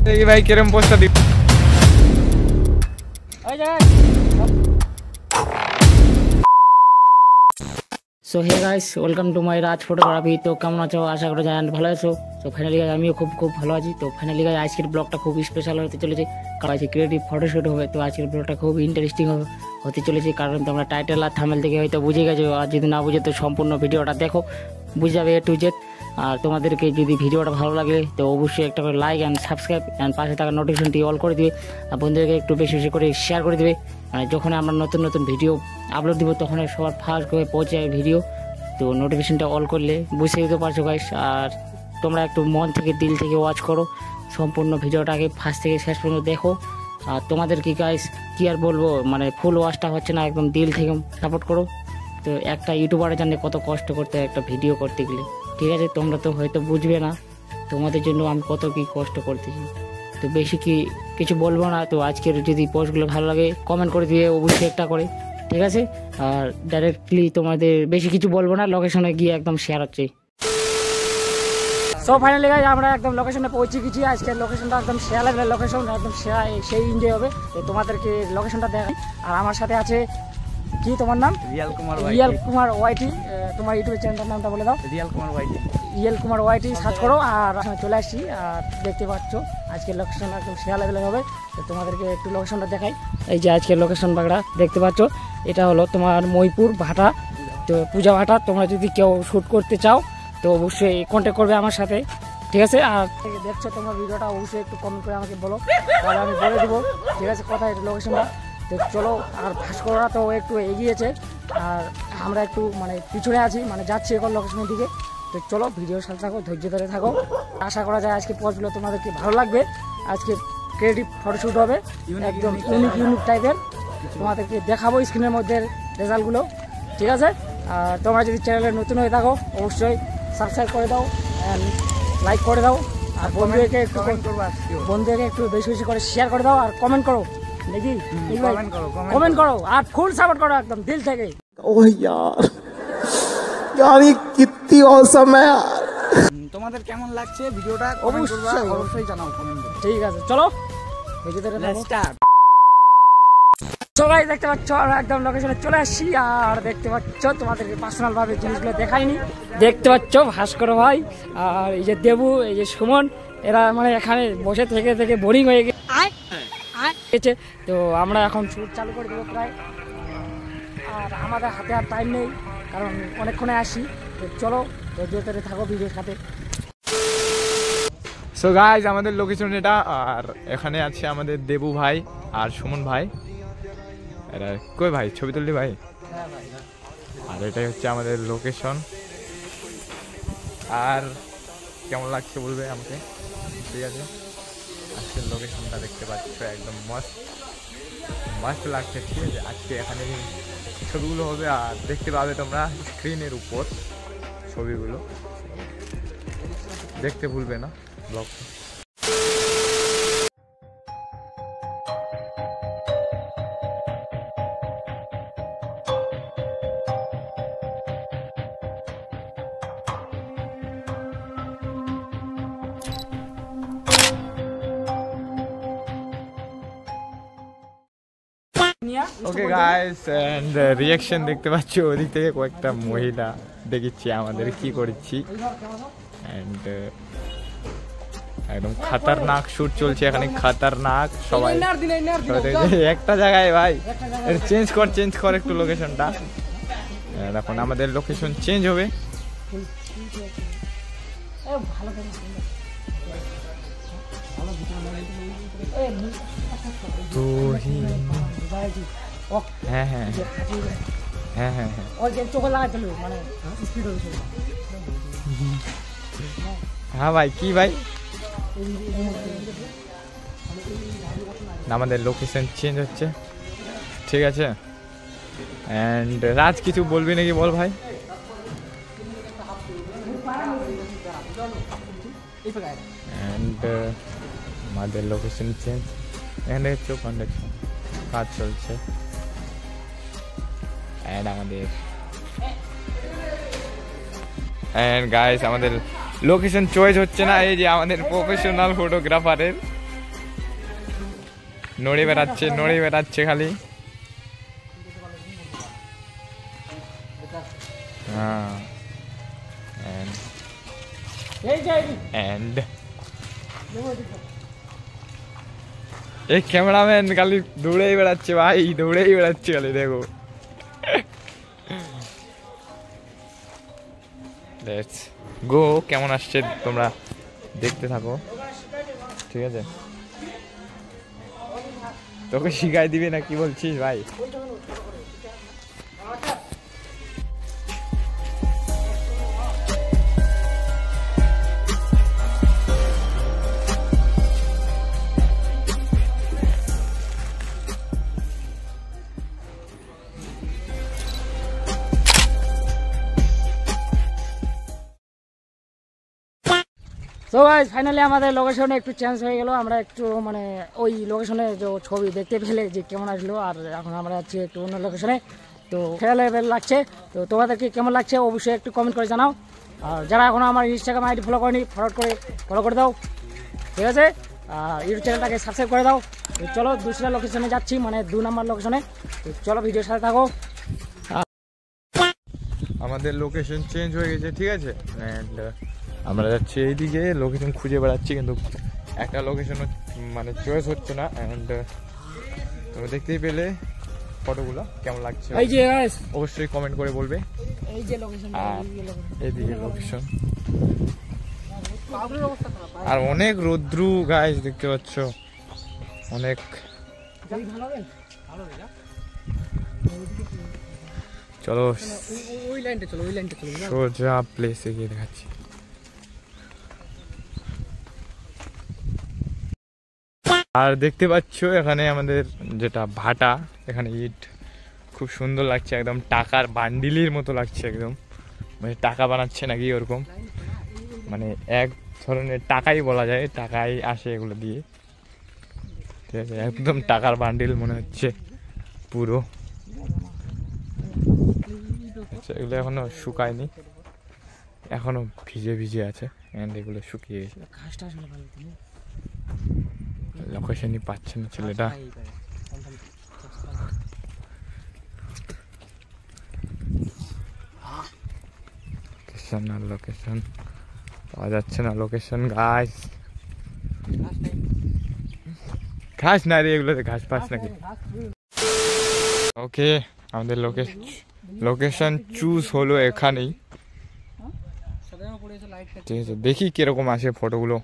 দেখি ভাই কিরম পোস্টটা দিব। So hey guys, welcome to my Raj photography. তো কেমন আছো? আশা করি জানেন ভালো আছো। তো ফাইনালি গাইস আমিও খুব ভালো আছি। তো ফাইনালি গাইস আজকের ব্লগটা খুব স্পেশাল হতে চলেছে, কারণ আজকে ক্রিয়েটিভ ফটোশুট হবে। তো আজকের ব্লগটা খুব ইন্টারেস্টিং হতে চলেছে, কারণ তোমরা টাইটেল আর থাম্বনেল থেকে হয়তো বুঝে গেছো। আর যদি না বুঝে তো সম্পূর্ণ ভিডিওটা দেখো, বুঝে যাবে A to Z। আর তোমাদেরকে যদি ভিডিওটা ভালো লাগে তো অবশ্যই একটা করে লাইক অ্যান্ড সাবস্ক্রাইব অ্যান্ড পাশে থাকা নোটিফিকেশনটি অল করে দিবে। আর বন্ধুদেরকে একটু বেশি বেশি করে শেয়ার করে দিবে, মানে যখন আমরা নতুন ভিডিও আপলোড দিব তখন সবার ফার্স্ট হয়ে পৌঁছে যাবে ভিডিও। তো নোটিফিকেশনটা অল করলে বুঝতে দিতে পারছো গাইস। আর তোমরা একটু মন থেকে দিল থেকে ওয়াচ করো, সম্পূর্ণ ভিডিওটাকে ফার্স্ট থেকে শেষ পর্যন্ত দেখো। আর তোমাদের কি গাইস কি আর বলবো, মানে ফুল ওয়াচটা হচ্ছে না, একদম দিল থেকে সাপোর্ট করো। তো একটা ইউটিউবারের জন্য কত কষ্ট করতে হয় একটা ভিডিও করতে গেলে, ঠিক আছে? তোমরা তো হয়তো বুঝবে না, তোমাদের জন্য আমি কত কি কষ্ট করতেছি। তো বেশি কিছু বলবো না। তো আজকের যদি পোস্টগুলো ভালো লাগে কমেন্ট করে দিয়ে অবশ্যই একটা করে, ঠিক আছে? আর ডাইরেক্টলি তোমাদের বেশি কিছু বলবো না, লোকেশনে গিয়ে একদম শেয়ার হচ্ছে। সো ফাইনালি গাইস আমরা একদম লোকেশনে পৌঁছে গেছি। আজকের লোকেশনটা একদম শেয়ার লেভেলের লোকেশন, একদম সেই এনজয় হবে। তো তোমাদেরকে লোকেশনটা দেখাই। আর আমার সাথে আছে কি, তোমার নাম? রিয়াল কুমার ওয়াইটি। তোমার ইউটিউব চ্যানেলটার নামটা বলে দাও। রিয়াল কুমার ওয়াইটি সার্চ করো আর চলে আসছি। আর দেখতে পাচ্ছ আজকের লোকেশন একদম শেয়ার লেভেলের হবে। তো তোমাদেরকে একটু লোকেশনটা দেখাই। এই যে আজকের লোকেশন বাগড়া দেখতে পাচ্ছ, এটা হলো তোমার মইপুর ভাটা, তো পূজা ভাটা। তোমরা যদি কেউ শ্যুট করতে চাও তো অবশ্যই কন্ট্যাক্ট করবে আমার সাথে, ঠিক আছে? আর দেখছো তোমরা ভিডিওটা অবশ্যই একটু কমেন্ট করে আমাকে বলো, তাহলে আমি বলে দেবো, ঠিক আছে, কোথায় লোকেশনটা। তো চলো। আর ভাস্কররা তো একটু এগিয়েছে আর আমরা একটু মানে পিছনে আছি, মানে যাচ্ছি এখন লোকেশনের দিকে। তো চলো ভিডিওর সাথে থাকো, ধৈর্য ধরে থাকো। আশা করা যায় আজকে পোস্টগুলো তোমাদেরকে ভালো লাগবে। আজকে ক্রিয়েটিভ ফটোশ্যুট হবে, একদম ইউনিক টাইপের। তোমাদেরকে দেখাবো স্ক্রিনের মধ্যে রেজাল্টগুলো, ঠিক আছে? আর তোমরা যদি চ্যানেলে নতুন হয়ে থাকো অবশ্যই সাবস্ক্রাইব করে দাও অ্যান্ড লাইক করে দাও। আর বন্ধুদেরকে একটু বেশি বেশি করে শেয়ার করে দাও আর কমেন্ট করো, দেখি কমেন্ট করো আর ফুল সাপোর্ট করো একদম দিল থেকে। ओह यार ये कितनी औसम है यार। তোমাদের কেমন লাগছে ভিডিওটা অবশ্যই জানাও কমেন্ট করে। ঠিক আছে, চলো ভিডিওতে স্টার্ট। সবাই দেখতে পাচ্ছ আমরা একদম লোকেশনে চলে আসছি। আর দেখতে পাচ্ছ তোমাদেরকে পার্সোনাল ভাবে জিনিসগুলো দেখাইনি। দেখতে পাচ্ছ ভাস্কর ভাই আর এই যে দেবু, এই যে সুমন, এরা মানে এখানে বসে থেকে বোরিং হয়ে গেছে। তো আমরা এখন শুট চালু করে দেবো প্রায়। আর আমাদের হাতে আর টাইম নেই, কারণ অনেকক্ষণে আসি। তো চলো ভিডিওতে থাকো ভিডিওর সাথে। সো গাইস আমাদের লোকেশন এটা। আর এখানে আছে আমাদের দেবু ভাই আর সুমন ভাই। এরা কই ভাই, ছবি তুললি ভাই? আর এটাই হচ্ছে আমাদের লোকেশন। আর কেমন লাগছে বলবে আমাকে, ঠিক আছে? আজকের লোকেশনটা দেখতে পাচ্ছ একদম মস্ত লাগছে, ঠিক আছে? আজকে এখানে ছবিগুলো হবে আর দেখতে পাবে তোমরা স্ক্রিনের উপর ছবিগুলো, দেখতে ভুলবে না ব্লগটা। ওকে গাইস এন্ড রিঅ্যাকশন দেখতে পাচ্ছ ওদিক থেকে কয়েকটা মহিলা দেখিচ্ছি আমাদের কি করছি। এন্ড একদম খাতারনাক শুট চলছে এখানে, খাতারনাক। সবাই একটা জায়গায় ভাই চেঞ্জ কর একটু লোকেশনটা। এখন আমাদের লোকেশন চেঞ্জ হবে। তো হ্যাঁ হ্যাঁ হ্যাঁ হ্যাঁ হ্যাঁ হ্যাঁ ভাই, কি ভাই? আমাদের লোকেশন চেঞ্জ হচ্ছে, ঠিক আছে? এন্ড রাজ কিছু বলবি নাকি, বল ভাই। এন্ড আমাদের লোকেশন চেঞ্জ, এখানে হচ্ছে কন্ডাকশন কাজ চলছে। এন্ড আমাদের এন্ড গাইস আমাদের লোকেশন চয়েস হচ্ছে না, এই যে আমাদের প্রফেশনাল ফটোগ্রাফারের নড়ে বেড়াচ্ছে খালি। হ্যাঁ and এই ক্যামেরাম্যান খালি দৌড়েই বেড়াচ্ছে ভাই, দৌড়েই বেড়াচ্ছে খালি, দেখো। Let's go. কেমন আসছে তোমরা দেখতে থাকো, ঠিক আছে? তোকে শিখাই দিবি না কি বলছিস ভাই? তো গাইস ফাইনালি আমাদের লোকেশন একটু চেঞ্জ হয়ে গেল। আমরা একটু মানে ওই লোকেশনে যে ছবি দেখতে পেলে যে কেমন আসলো, আর এখন আমরা যাচ্ছি একটু অন্য লোকেশনে। তো খেলা লেভেল লাগছে। তো তোমাদেরকে কেমন লাগছে অবশ্যই একটু কমেন্ট করে জানাও। আর যারা এখনও আমার ইনস্টাগ্রাম আইডি ফলো করেনি ফলো করে দাও, ঠিক আছে? আর ইউটিউব চ্যানেলটাকে সাবস্ক্রাইব করে দাও। তো চলো দুসরা লোকেশনে যাচ্ছি, মানে 2 নম্বর লোকেশনে। তো চলো ভিডিওর সাথে থাকো। আমাদের লোকেশন চেঞ্জ হয়ে গেছে, ঠিক আছে? অ্যান্ড আমরা যাচ্ছি এইদিকে, লোকেশন খুঁজে বেড়াচ্ছি, কিন্তু একটা লোকেশন মানে চয়েস হচ্ছে না। অ্যান্ড তুমি দেখতেই পেলে ফটোগুলো কেমন লাগছে এই যে গাইস অবশ্যই কমেন্ট করে বলবে। এই যে লোকেশন, এইদিকে লোকেশন, আর অনেক রৌদ্রু গাইস, দেখতে পাচ্ছ অনেক। চলো ওই লাইনটা চলো, সোজা প্লেসে গিয়ে দেখাচ্ছি। আর দেখতে পাচ্ছ এখানে আমাদের যেটা ভাটা, এখানে ইট খুব সুন্দর লাগছে, একদম টাকার বান্ডিলের মতো লাগছে, একদম মানে টাকা বানাচ্ছে নাকি ওরকম, মানে এক ধরনের টাকাই বলা যায়, টাকাই আসে এগুলো দিয়ে, ঠিক আছে? একদম টাকার বান্ডিল মনে হচ্ছে পুরো। আচ্ছা, এগুলো এখনো শুকায়নি, এখনো ভিজে আছে, এন্ড এগুলো শুকিয়ে গেছে। লোকেশনই পাচ্ছে না ছেলেটা। লোকেশন পাওয়া যাচ্ছে না, লোকেশন গাছ না রে, এগুলোতে ঘাস পাস নাকি? ওকে, আমাদের লোকেশন চুজ হলো এখানেই, ঠিক আছে? দেখি কিরকম আসে ফটোগুলো।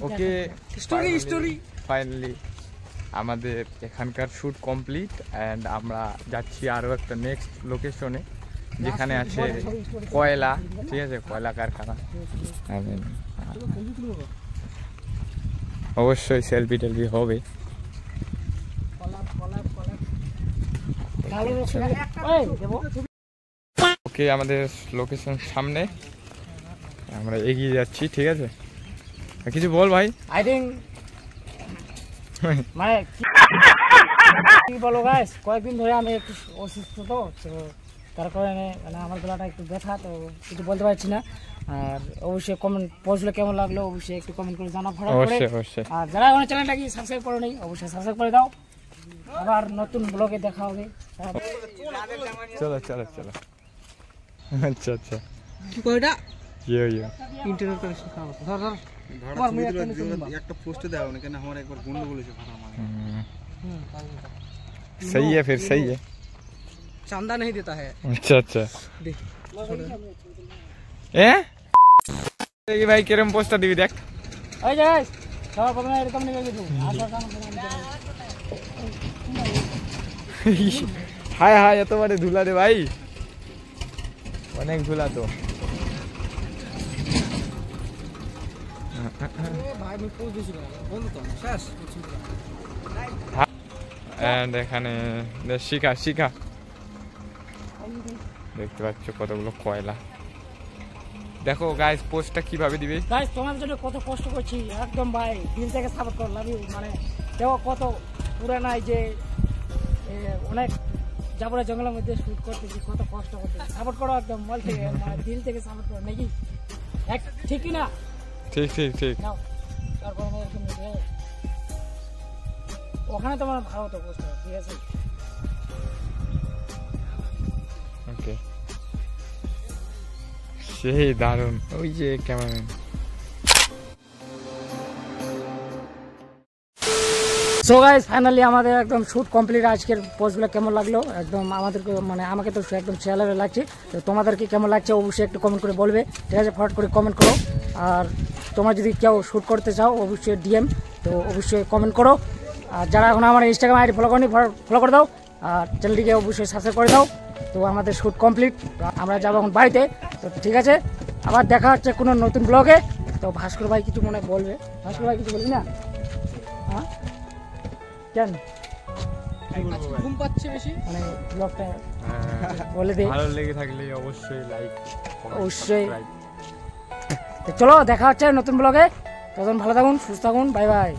ওকে, ফাইনালি আমাদের এখানকার শ্যুট কমপ্লিট, অ্যান্ড আমরা যাচ্ছি আরও একটা নেক্সট লোকেশনে, যেখানে আছে কয়লা, ঠিক আছে? কয়লা কারখানা। অবশ্যই সেলফি টেলফি হবে। ওকে, আমাদের লোকেশন সামনে, আমরা এগিয়ে যাচ্ছি, ঠিক আছে? কিছু বল ভাই। আই থিঙ্ক মানে কি বলো গাইস, কয়েকদিন ধরে আমি একটু অসুস্থ, তো তার কারণে মানে আমার গলাটা একটু ব্যথা, তো কিছু বলতে পারছি না। আর অবশ্যই কমেন্ট পোস্টগুলো কেমন লাগলো অবশ্যই একটু কমেন্ট করে জানাও ফটাফট করে। আর যারা আমার চ্যানেলটাকে সাবস্ক্রাইব করো নাই অবশ্যই সাবস্ক্রাইব করে দাও। আবার নতুন ব্লগে দেখা হবে। চলো আচ্ছা কি কয়টা ইয়ে ইন্টারনেট কানেকশন খাওয়া ধর একটা পোস্ট দাও না, কেন আমার একবার বন্ধ বলেছে ভাড়া মানে। सही है, फिर सही है। चांदा नहीं देता है। अच्छा ए भाई किरम पोस्टर दिबी देख। ওই যে সবার প্রথমে এরকম নিয়ে গেছি। হায় এত বড় ধুলা রে ভাই। অনেক ঝুলা তো। And এখানে শিখা শিখা দেখতে পাচ্ছ কতগুলো কয়লা। দেখো গাইস পোস্টটা কিভাবে দিবে। গাইস তোমাদের জন্য কত কষ্ট করছি একদম ভাই, দিল থেকে সাপোর্ট করো, লাভ ইউ। মানে দেখো কত পুরো নাই যে অনেক জাবরা জঙ্গলের মধ্যে শুট করতেছি, কত কষ্ট করতেছি, সাপোর্ট করো একদম মন থেকে, মানে দিল থেকে সাপোর্ট করো নাকি, ঠিক কি না? ঠিক ঠিক ঠিক। নাও তারপর আমি এরকম নিয়ে ওখানে তোমার ভালো তো পোস্ট, ঠিক আছে? ওকে সেই দারুণ, ওই যে ক্যামেরাম্যান। সো গাইস ফাইনালি আমাদের একদম শুট কমপ্লিট। আজকের পোস্টগুলো কেমন লাগলো একদম আমাদেরকে, মানে আমাকে তো একদম শেয়ার লাগছে, তো তোমাদেরকে কেমন লাগছে অবশ্যই একটু কমেন্ট করে বলবে, ঠিক আছে? ফট করে কমেন্ট করো। আর তোমরা যদি কেউ শ্যুট করতে চাও অবশ্যই ডিএম, তো অবশ্যই কমেন্ট করো। আর যারা এখন আমার ইনস্টাগ্রাম আইডি ফলো করনি ফলো করে দাও, আর চ্যানেলটিকে অবশ্যই সাবস্ক্রাইব করে দাও। তো আমাদের শ্যুট কমপ্লিট, আমরা যাবো এখন বাড়িতে। তো ঠিক আছে, আবার দেখা হচ্ছে কোনো নতুন ব্লগে। তো ভাস্কর ভাই কিছু মনে বলবে, ভাস্কর ভাই কিছু বলবি না? হ্যাঁ কেন ঘুম পাচ্ছে বেশি, মানে ব্লগটা বলে দে। ভালো লেগে থাকলে অবশ্যই লাইক, অবশ্যই। তো চলো দেখা হচ্ছে নতুন ব্লগে, তখন ভালো থাকুন, সুস্থ থাকুন, বাই বাই।